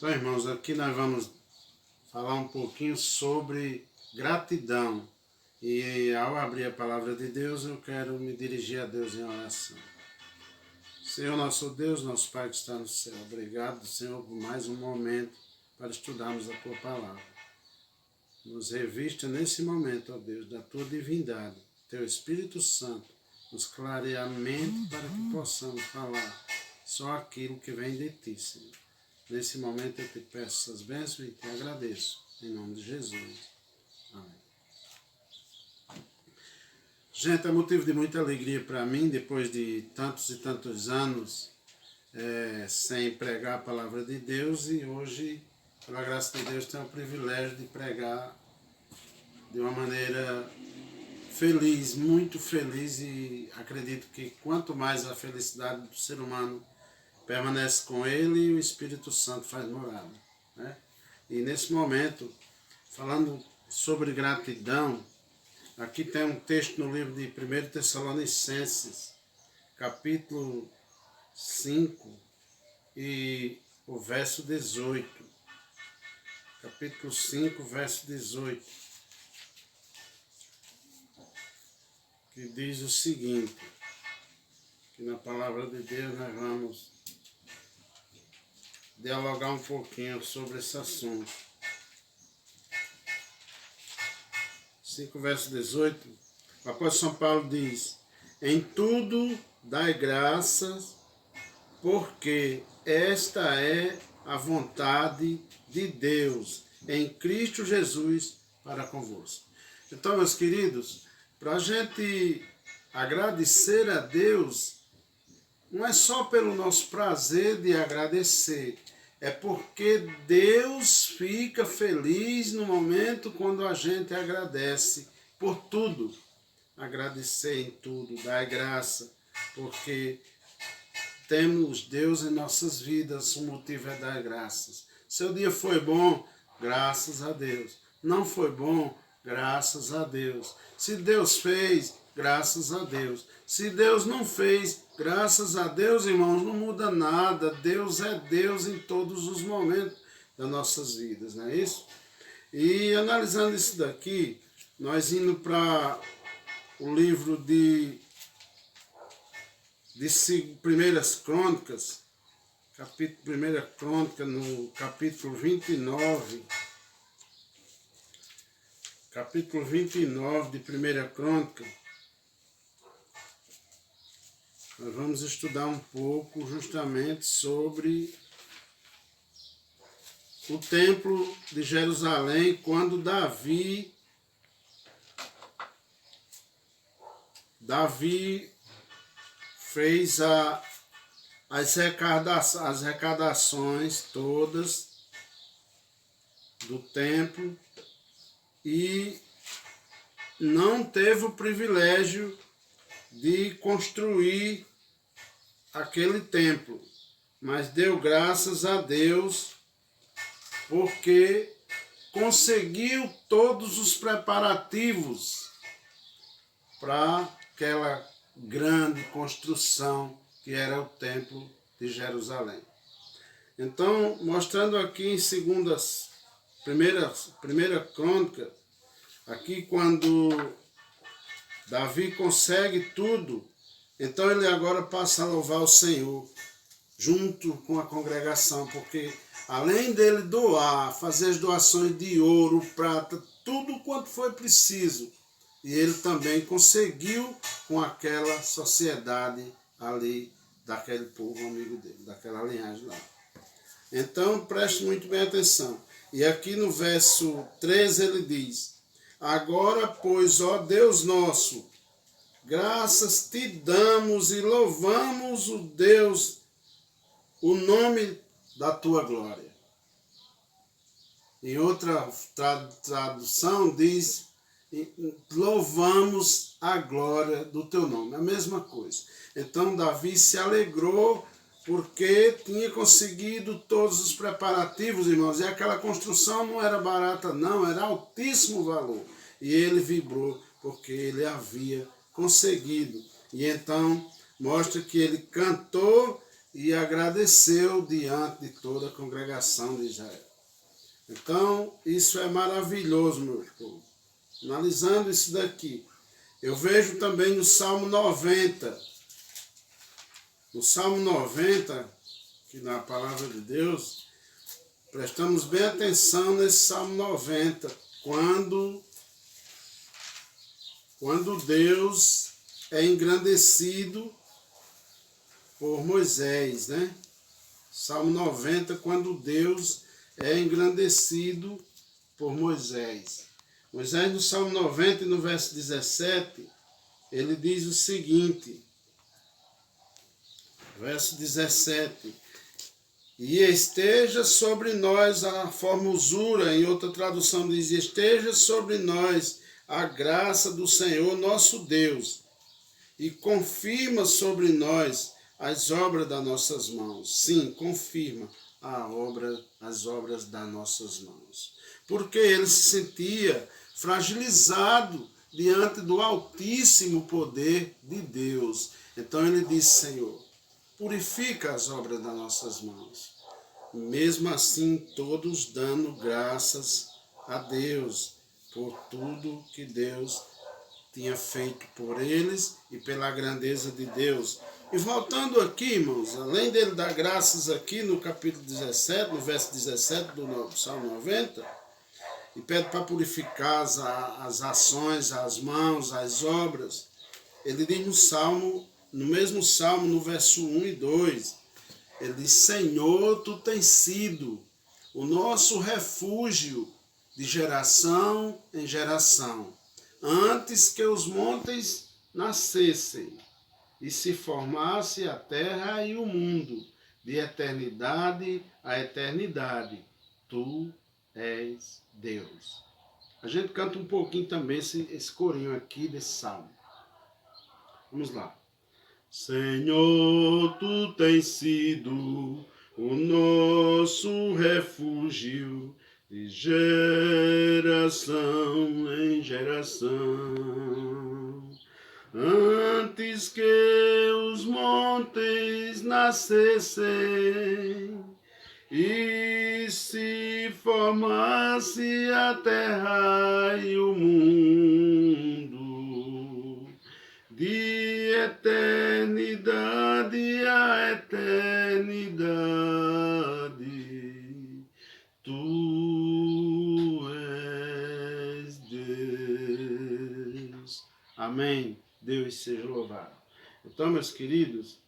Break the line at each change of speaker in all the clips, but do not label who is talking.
Então, irmãos, aqui nós vamos falar um pouquinho sobre gratidão. E ao abrir a palavra de Deus, eu quero me dirigir a Deus em oração. Senhor, nosso Deus, nosso Pai que está no céu, obrigado, Senhor, por mais um momento para estudarmos a Tua palavra. Nos revista nesse momento, ó Deus, da Tua divindade, Teu Espírito Santo, nos clareia a mente para que possamos falar só aquilo que vem de Ti, Senhor. Nesse momento eu te peço essas bênçãos e te agradeço, em nome de Jesus. Amém. Gente, é motivo de muita alegria para mim, depois de tantos e tantos anos sem pregar a palavra de Deus, e hoje, pela graça de Deus, tenho o privilégio de pregar de uma maneira feliz, muito feliz, e acredito que quanto mais a felicidade do ser humano permanece com ele, e o Espírito Santo faz morada, né? E nesse momento, falando sobre gratidão, aqui tem um texto no livro de 1 Tessalonicenses, capítulo 5 e o verso 18. Capítulo 5, verso 18. Que diz o seguinte, que na palavra de Deus nós vamos dialogar um pouquinho sobre esse assunto. 5, verso 18, o apóstolo São Paulo diz: em tudo dai graças, porque esta é a vontade de Deus em Cristo Jesus para convosco. Então, meus queridos, para a gente agradecer a Deus, não é só pelo nosso prazer de agradecer, é porque Deus fica feliz no momento quando a gente agradece por tudo. Agradecer em tudo, dar graça, porque temos Deus em nossas vidas, o motivo é dar graças. Seu dia foi bom, graças a Deus. Não foi bom, graças a Deus. Se Deus fez, graças a Deus. Se Deus não fez, graças a Deus, irmãos, não muda nada. Deus é Deus em todos os momentos das nossas vidas, não é isso? E analisando isso daqui, nós indo para o livro de Primeiras Crônicas, Primeira Crônica, no capítulo 29, capítulo 29 de Primeira Crônica, nós vamos estudar um pouco justamente sobre o templo de Jerusalém, quando Davi fez as arrecadações todas do templo e não teve o privilégio de construir aquele templo, mas deu graças a Deus porque conseguiu todos os preparativos para aquela grande construção que era o templo de Jerusalém. Então, mostrando aqui em primeira crônica, aqui quando Davi consegue tudo, então ele agora passa a louvar o Senhor, junto com a congregação, porque além dele doar, fazer as doações de ouro, prata, tudo quanto foi preciso, e ele também conseguiu com aquela sociedade ali, daquele povo amigo dele, daquela linhagem lá. Então, preste muito bem atenção. E aqui no verso 13 ele diz: agora, pois, ó Deus nosso, graças te damos e louvamos o nome da tua glória. Em outra tradução diz: louvamos a glória do teu nome. A mesma coisa. Então Davi se alegrou porque tinha conseguido todos os preparativos, irmãos. E aquela construção não era barata não, era altíssimo valor. E ele vibrou porque ele havia conseguido. E então mostra que ele cantou e agradeceu diante de toda a congregação de Israel. Então, isso é maravilhoso, meu povo. Analisando isso daqui, eu vejo também no Salmo 90. No Salmo 90, que na palavra de Deus, prestamos bem atenção nesse Salmo 90, quando Deus é engrandecido por Moisés, né? Salmo 90, quando Deus é engrandecido por Moisés. Moisés, no Salmo 90, no verso 17, ele diz o seguinte, verso 17, e esteja sobre nós a formosura, em outra tradução diz, esteja sobre nós a graça do Senhor nosso Deus, e confirma sobre nós as obras das nossas mãos. Sim, confirma as obras das nossas mãos. Porque ele se sentia fragilizado diante do altíssimo poder de Deus. Então ele disse, Senhor, purifica as obras das nossas mãos. Mesmo assim, todos dando graças a Deus por tudo que Deus tinha feito por eles e pela grandeza de Deus. E voltando aqui, irmãos, além dele dar graças aqui no capítulo 17, no verso 17 do Salmo 90, e pede para purificar as ações, as mãos, as obras, ele diz no mesmo Salmo, no verso 1 e 2, ele diz, Senhor, tu tens sido o nosso refúgio de geração em geração, antes que os montes nascessem e se formasse a terra e o mundo, de eternidade a eternidade, tu és Deus. A gente canta um pouquinho também esse corinho aqui desse salmo. Vamos lá. Senhor, tu tens sido o nosso refúgio de geração em geração. Antes que os montes nascessem e se formasse a terra e o mundo, de eternidade a eternidade, tu és Deus. Amém. Deus seja louvado. Então, meus queridos,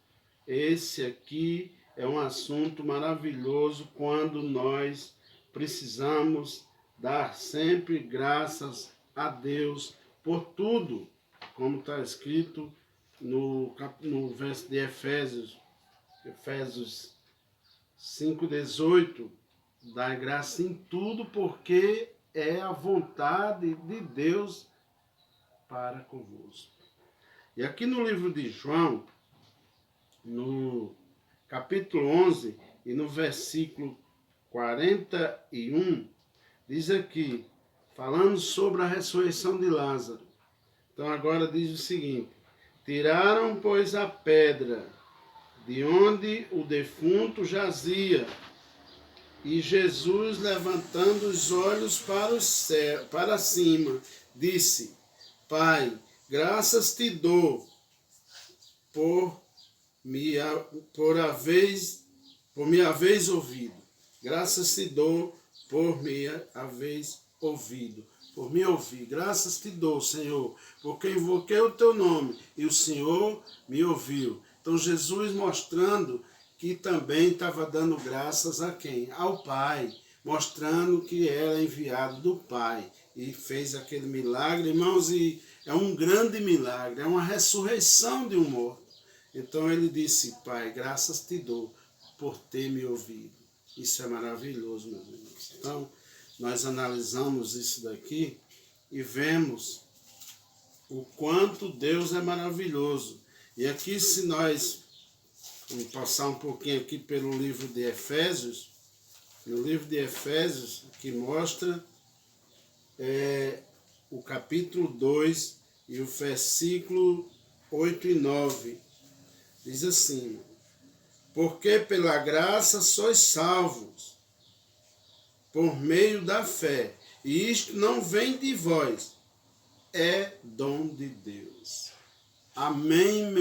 esse aqui é um assunto maravilhoso quando nós precisamos dar sempre graças a Deus por tudo, como está escrito no verso de Efésios 5,18, dá graça em tudo porque é a vontade de Deus para convosco. E aqui no livro de João, no capítulo 11 e no versículo 41, diz aqui, falando sobre a ressurreição de Lázaro. Então agora diz o seguinte, tiraram, pois, a pedra de onde o defunto jazia, e Jesus, levantando os olhos para o céu, para cima, disse, Pai, graças te dou por me haveres ouvido. Graças te dou por me haveres ouvido. Por me ouvir. Graças te dou, Senhor, porque invoquei o teu nome e o Senhor me ouviu. Então Jesus mostrando que também estava dando graças a quem? Ao Pai, mostrando que era enviado do Pai. E fez aquele milagre, irmãos, e é um grande milagre, é uma ressurreição de um morto. Então ele disse, Pai, graças te dou por ter me ouvido. Isso é maravilhoso, meus irmãos. Então, nós analisamos isso daqui e vemos o quanto Deus é maravilhoso. E aqui, se nós vamos passar um pouquinho aqui pelo livro de Efésios, no livro de Efésios, que mostra o capítulo 2 e o versículo 8 e 9. Diz assim, Porque pela graça sois salvos, por meio da fé. E isto não vem de vós, é dom de Deus. Amém,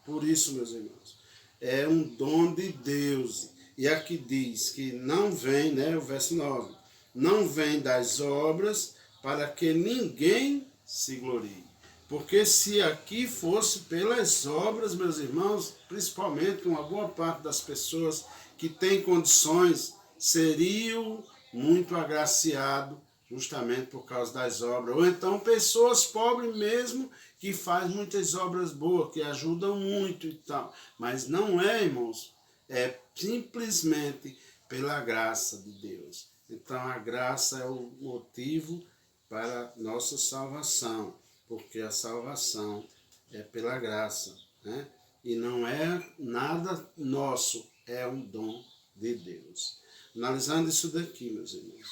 por isso, meus irmãos. É um dom de Deus. E aqui diz que não vem, né, o verso 9, não vem das obras para que ninguém se glorie. Porque se aqui fosse pelas obras, meus irmãos, principalmente uma boa parte das pessoas que têm condições, seriam muito agraciados justamente por causa das obras. Ou então pessoas pobres mesmo que fazem muitas obras boas, que ajudam muito e tal. Mas não é, irmãos, é simplesmente pela graça de Deus. Então a graça é o motivo para nossa salvação, porque a salvação é pela graça, né? E não é nada nosso, é um dom de Deus. Analisando isso daqui, meus irmãos,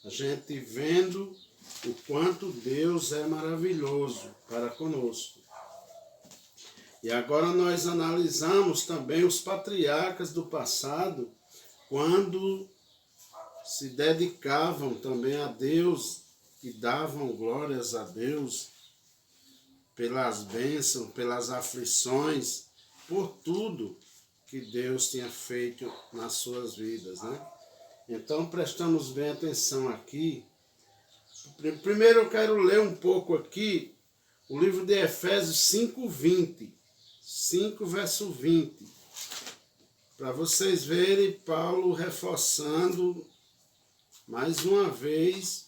a gente vendo o quanto Deus é maravilhoso para conosco. E agora nós analisamos também os patriarcas do passado, quando se dedicavam também a Deus e davam glórias a Deus pelas bênçãos, pelas aflições, por tudo que Deus tinha feito nas suas vidas, né? Então prestamos bem atenção aqui. Primeiro eu quero ler um pouco aqui o livro de Efésios 5:20. 5, verso 20. Para vocês verem Paulo reforçando mais uma vez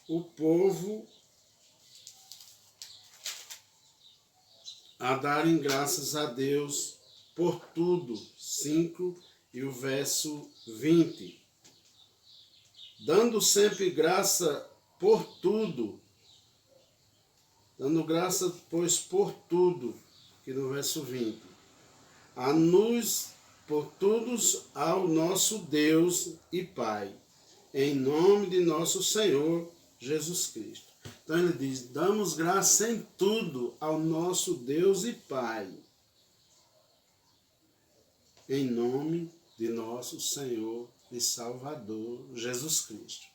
o povo a darem graças a Deus por tudo. 5 e o verso 20. Dando sempre graça por tudo. Dando graça, pois, por tudo. Aqui no verso 20. A nos, por todos, ao nosso Deus e Pai, em nome de nosso Senhor Jesus Cristo. Então ele diz, damos graça em tudo ao nosso Deus e Pai, em nome de nosso Senhor e Salvador Jesus Cristo.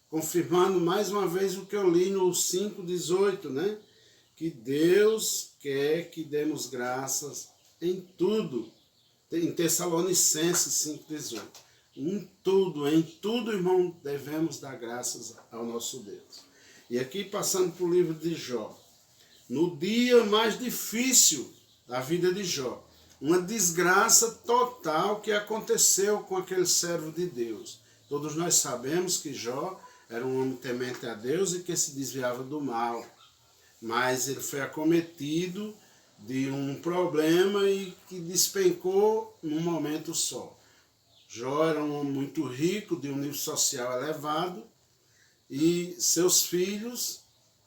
Confirmando mais uma vez o que eu li no 5:18, né? Que Deus quer que demos graças em tudo. Em Tessalonicenses 5:18. Em tudo, irmão, devemos dar graças ao nosso Deus. E aqui passando para o livro de Jó. No dia mais difícil da vida de Jó, uma desgraça total que aconteceu com aquele servo de Deus. Todos nós sabemos que Jó era um homem temente a Deus e que se desviava do mal. Mas ele foi acometido de um problema e que despencou num momento só. Jó era um homem muito rico, de um nível social elevado, e seus filhos,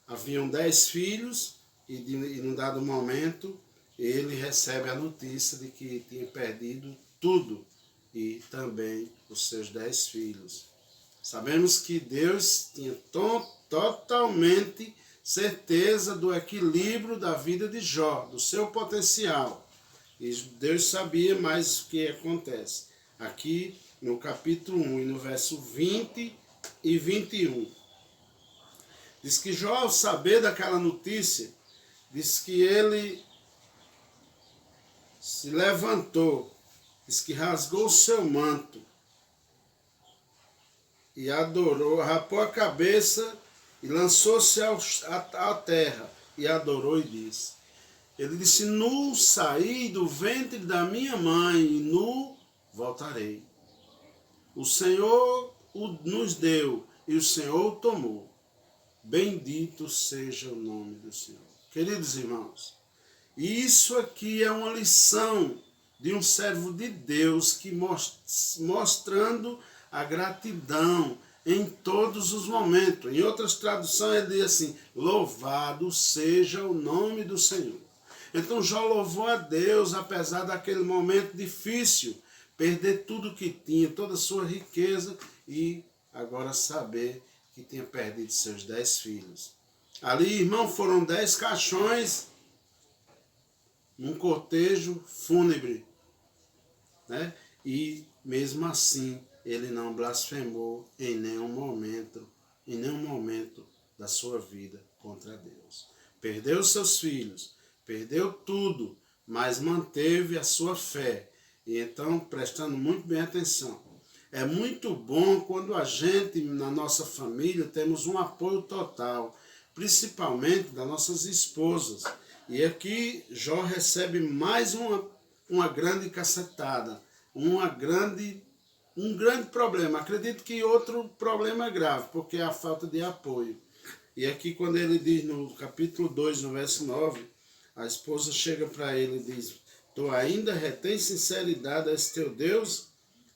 haviam 10 filhos, e num dado momento ele recebe a notícia de que tinha perdido tudo, e também os seus 10 filhos. Sabemos que Deus tinha totalmente certeza do equilíbrio da vida de Jó, do seu potencial. E Deus sabia mais o que acontece. Aqui no capítulo 1 e no verso 20 e 21. Diz que Jó, ao saber daquela notícia, diz que ele se levantou, diz que rasgou o seu manto e adorou, rapou a cabeça e lançou-se à terra e adorou e disse. Ele disse, nu saí do ventre da minha mãe e nu voltarei. O Senhor nos deu e o Senhor o tomou. Bendito seja o nome do Senhor. Queridos irmãos, isso aqui é uma lição de um servo de Deus que mostrando a gratidão em todos os momentos. Em outras traduções ele diz assim, louvado seja o nome do Senhor. Então Jó louvou a Deus, apesar daquele momento difícil, perder tudo que tinha, toda a sua riqueza, e agora saber que tinha perdido seus 10 filhos. Ali, irmão, foram 10 caixões, num cortejo fúnebre. né? E mesmo assim ele não blasfemou em nenhum momento da sua vida contra Deus. Perdeu seus filhos, perdeu tudo, mas manteve a sua fé. E então, prestando muito bem atenção, é muito bom quando a gente, na nossa família, temos um apoio total, principalmente das nossas esposas. E aqui Jó recebe mais uma grande cacetada, um grande problema. Acredito que outro problema grave, porque é a falta de apoio. E aqui quando ele diz no capítulo 2, no verso 9, a esposa chega para ele e diz: tu ainda retém sinceridade a esse teu Deus?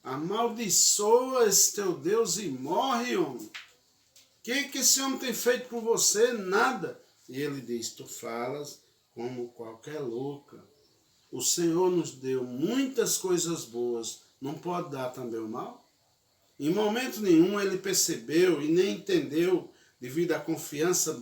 Amaldiçoa esse teu Deus e morre, homem. O que esse homem tem feito por você? Nada. E ele diz: tu falas como qualquer louca. O Senhor nos deu muitas coisas boas, não pode dar também o mal? Em momento nenhum ele percebeu e nem entendeu, devido à confiança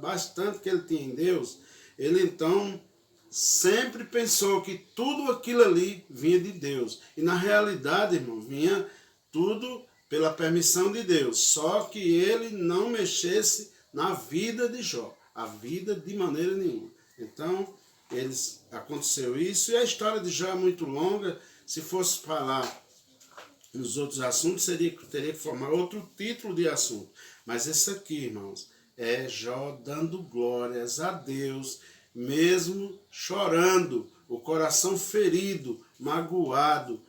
bastante que ele tinha em Deus, ele então sempre pensou que tudo aquilo ali vinha de Deus. E na realidade, irmão, vinha tudo pela permissão de Deus. Só que ele não mexesse na vida de Jó, a vida de maneira nenhuma. Então, aconteceu isso, e a história de Jó é muito longa. Se fosse falar nos outros assuntos, teria que formar outro título de assunto. Mas esse aqui, irmãos, é Jó dando glórias a Deus, mesmo chorando, o coração ferido, magoado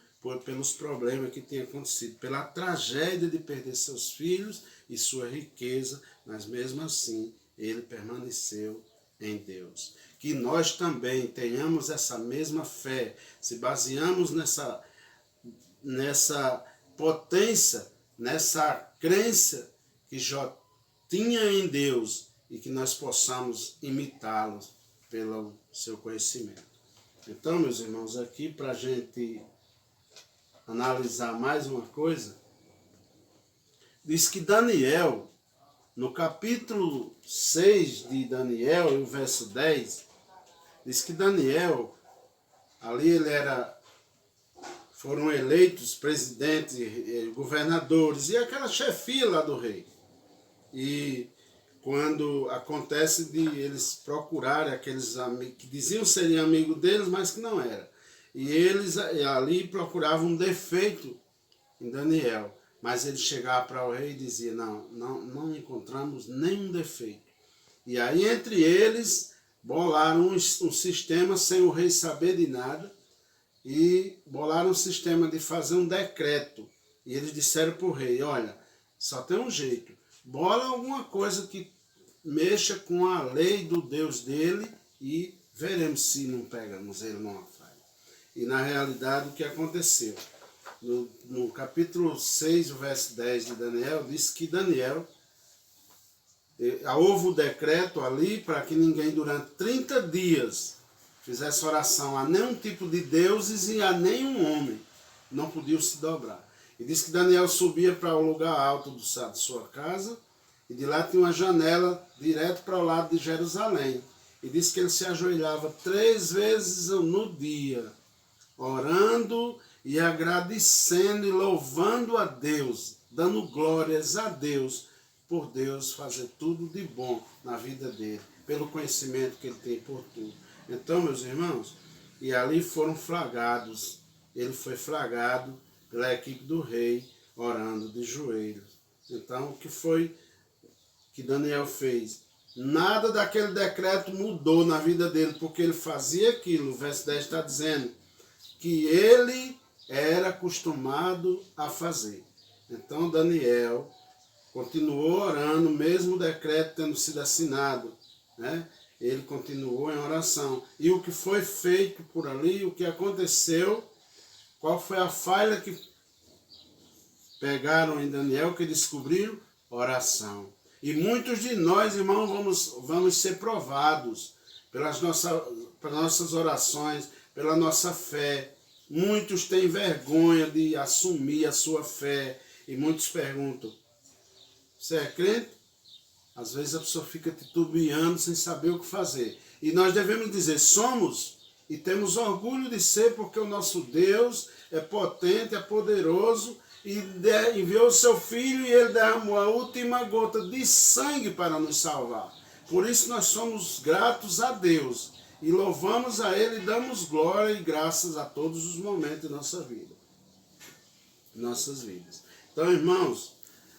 pelos problemas que tinham acontecido, pela tragédia de perder seus filhos e sua riqueza, mas mesmo assim ele permaneceu em Deus. Que nós também tenhamos essa mesma fé, se baseamos nessa potência, nessa crença que Jó tinha em Deus, e que nós possamos imitá-los pelo seu conhecimento. Então, meus irmãos, aqui para a gente analisar mais uma coisa, diz que Daniel, no capítulo 6 de Daniel, e o verso 10, diz que Daniel, ali foram eleitos presidentes, governadores e aquela chefia lá do rei. E quando acontece de eles procurarem aqueles amigos que diziam serem amigos deles, mas que não eram. E eles ali procuravam um defeito em Daniel. Mas ele chegava para o rei e dizia: não encontramos nenhum defeito. E aí entre eles bolaram um sistema sem o rei saber de nada. E bolaram um sistema de fazer um decreto. E eles disseram para o rei: olha, só tem um jeito. Bola alguma coisa que mexa com a lei do Deus dele e veremos se não pegamos ele numa falha. E na realidade o que aconteceu? No capítulo 6, o verso 10 de Daniel, diz que Daniel, houve o decreto ali para que ninguém durante 30 dias fizesse oração a nenhum tipo de deuses e a nenhum homem. Não podiam se dobrar. E diz que Daniel subia para o lugar alto de sua casa, e de lá tinha uma janela direto para o lado de Jerusalém. E diz que ele se ajoelhava 3 vezes no dia, orando e agradecendo e louvando a Deus, dando glórias a Deus, por Deus fazer tudo de bom na vida dele, pelo conhecimento que ele tem por tudo. Então, meus irmãos, e ali foram flagrados, ele foi flagrado pela equipe do rei, orando de joelhos. Então, o que foi que Daniel fez? Nada daquele decreto mudou na vida dele, porque ele fazia aquilo. O verso 10 está dizendo que ele era acostumado a fazer. Então, Daniel continuou orando, mesmo o decreto tendo sido assinado, né? Ele continuou em oração. E o que foi feito por ali, o que aconteceu, qual foi a falha que pegaram em Daniel, que descobriram? Oração. E muitos de nós, irmãos, vamos ser provados pelas nossas orações, pela nossa fé. Muitos têm vergonha de assumir a sua fé. E muitos perguntam: você é crente? Às vezes a pessoa fica titubeando sem saber o que fazer. E nós devemos dizer: somos, E temos orgulho de ser, porque o nosso Deus é potente, é poderoso, e enviou o seu Filho e ele derramou a última gota de sangue para nos salvar. Por isso nós somos gratos a Deus e louvamos a Ele e damos glória e graças a todos os momentos de nossa vida, nossas vidas. Então, irmãos,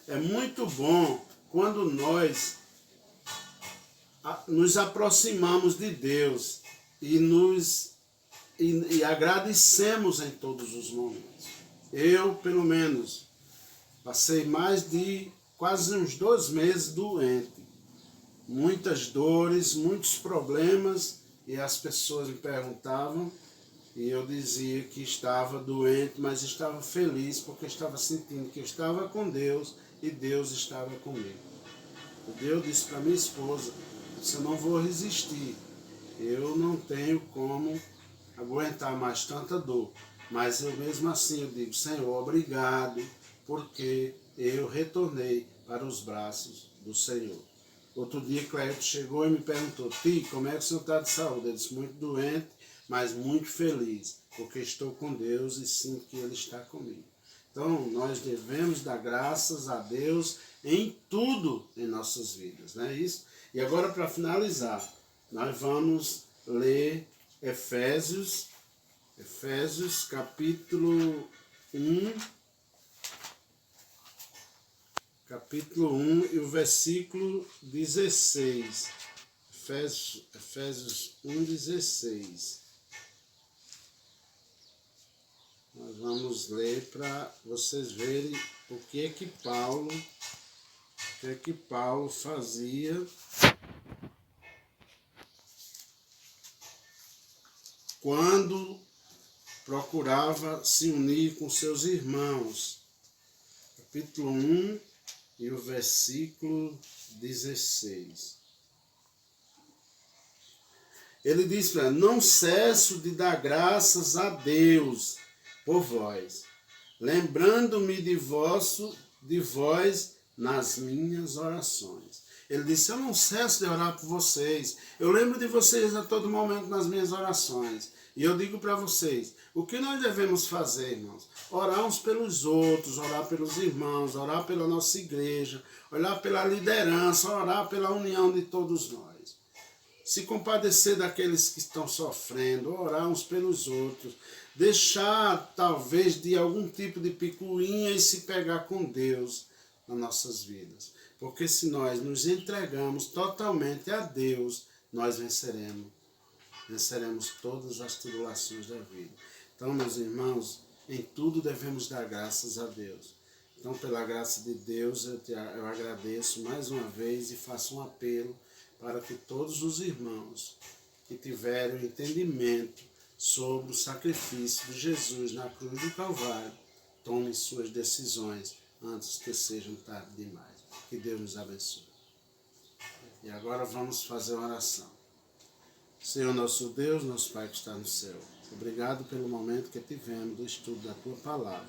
é muito bom quando nós nos aproximamos de Deus e agradecemos em todos os momentos. Eu, pelo menos, passei mais de quase uns 2 meses doente. Muitas dores, muitos problemas, e as pessoas me perguntavam, e eu dizia que estava doente, mas estava feliz, porque estava sentindo que eu estava com Deus e Deus estava comigo. Deus disse para minha esposa: eu não vou resistir, eu não tenho como aguentar mais tanta dor, mas eu mesmo assim eu digo: Senhor, obrigado, porque eu retornei para os braços do Senhor. Outro dia Cleito chegou e me perguntou: Ti, como é que o senhor está de saúde? Eu disse: muito doente, mas muito feliz, porque estou com Deus e sinto que Ele está comigo. Então, nós devemos dar graças a Deus em tudo em nossas vidas, não é isso? E agora, para finalizar, nós vamos ler Efésios capítulo 1, e o versículo 16. Efésios 1, 16. Nós vamos ler para vocês verem o que é que Paulo fazia quando procurava se unir com seus irmãos. Capítulo 1 e o versículo 16. Ele diz para ele: não cesso de dar graças a Deus por vós, lembrando-me de vós nas minhas orações. Ele disse: eu não cesso de orar por vocês, eu lembro de vocês a todo momento nas minhas orações. E eu digo para vocês, o que nós devemos fazer, irmãos? Orar uns pelos outros, orar pelos irmãos, orar pela nossa igreja, orar pela liderança, orar pela união de todos nós. Se compadecer daqueles que estão sofrendo, orar uns pelos outros, deixar talvez de algum tipo de picuinha e se pegar com Deus nas nossas vidas. Porque se nós nos entregamos totalmente a Deus, nós venceremos todas as tribulações da vida. Então, meus irmãos, em tudo devemos dar graças a Deus. Então, pela graça de Deus, eu agradeço mais uma vez e faço um apelo para que todos os irmãos que tiverem entendimento sobre o sacrifício de Jesus na cruz do Calvário tomem suas decisões antes que sejam tarde demais. Que Deus nos abençoe. E agora vamos fazer uma oração. Senhor nosso Deus, nosso Pai que está no céu, obrigado pelo momento que tivemos do estudo da Tua Palavra.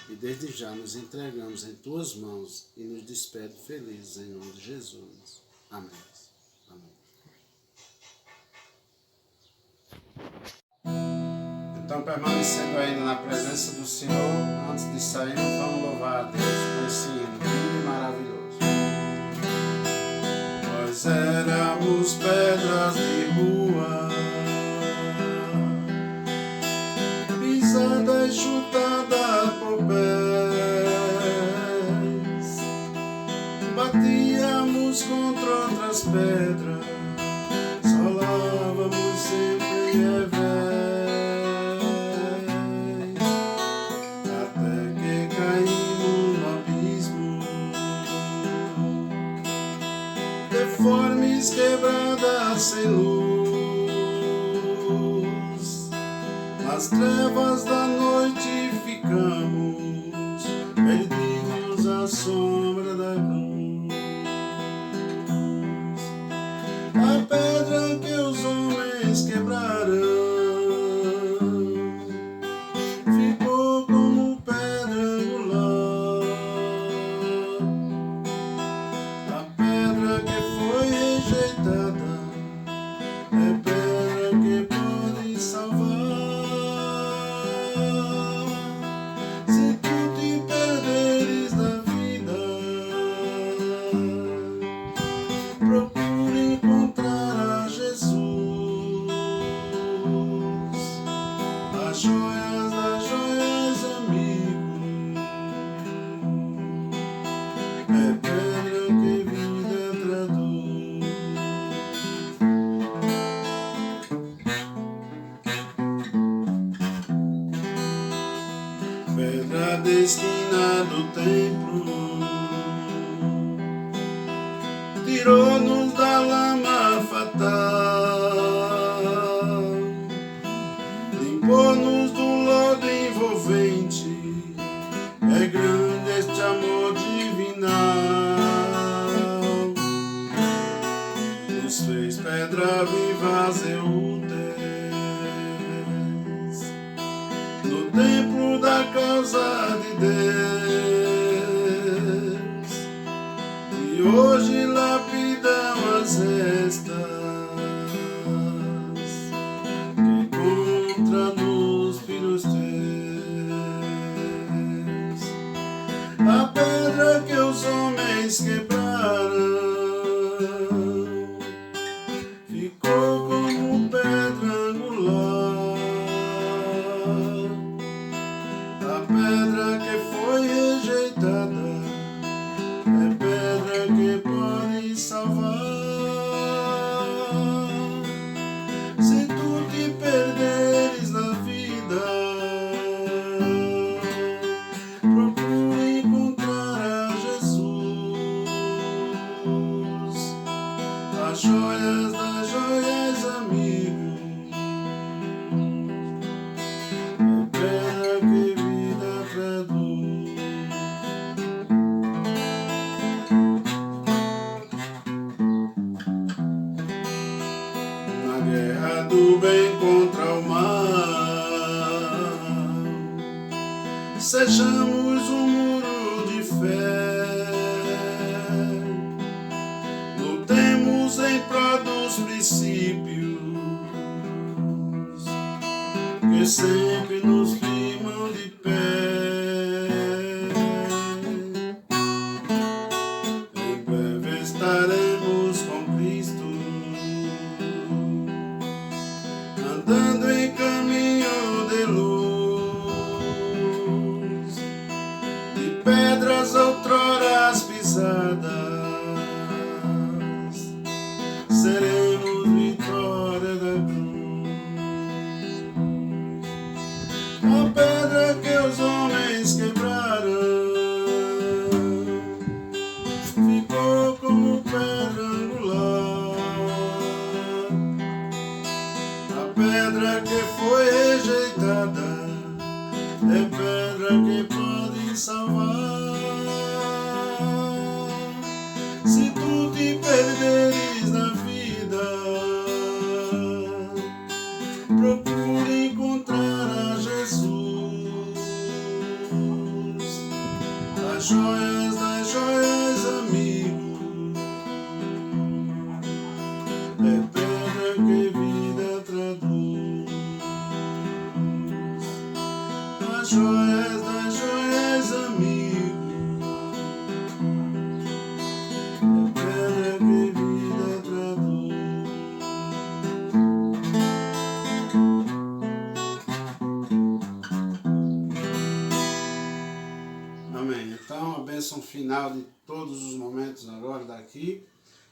E desde já nos entregamos em Tuas mãos e nos despede felizes em nome de Jesus. Amém. Então, permanecendo ainda na presença do Senhor, antes de sair, vamos louvar a Deus por esse hino lindo e maravilhoso. Nós éramos pedras de rua, pisadas e chutadas por pés, batíamos contra outras pedras, solávamos sempre revés, até que caímos no abismo, deformes, quebradas, sem luz, nas trevas da noite ficamos, perdidos à sombra da cruz. A pedra que os homens quebraram ficou como pedra angular. A pedra que foi rejeitada é pedra que pode salvar. esquina do templo, tirou-nos da lama fatal, limpou-nos do lodo envolvente. É grande este amor divinal, nos fez pedra viva Zeutes, no templo da causa de Deus, e hoje lapidam as restas que encontra nos filhos teus. A pedra que os homens quebraram ficou como pedra angular. A pedra que foi rejeitada é pedra que pode salvar. Se tu te perderes na vida, procure encontrar a Jesus, as joias das joias, amigo. É pedra que vida traduz. Na guerra do bem contra o mal, sejamos um muro de fé, lutemos em prol dos princípios que sempre nos firmam de pé. Em breve estaremos com Cristo, andando em caminho de luz, de pedras outroras pisadas, seremos vitória da cruz. A pedra que os homens quebraram ficou como pedra angular. A pedra que foi rejeitada é pedra que pode salvar. Se tu te perderes na vida, procure encontrar a Jesus, as joias das joias, amigo. É pedra que vida traduz, as joias das joias, amigo. É pedra que vida traduz. Amém. Então, a bênção final de todos os momentos agora daqui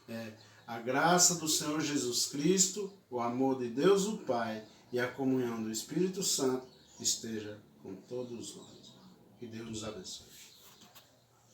é a graça do Senhor Jesus Cristo, o amor de Deus o Pai e a comunhão do Espírito Santo esteja com todos nós. Que Deus nos abençoe.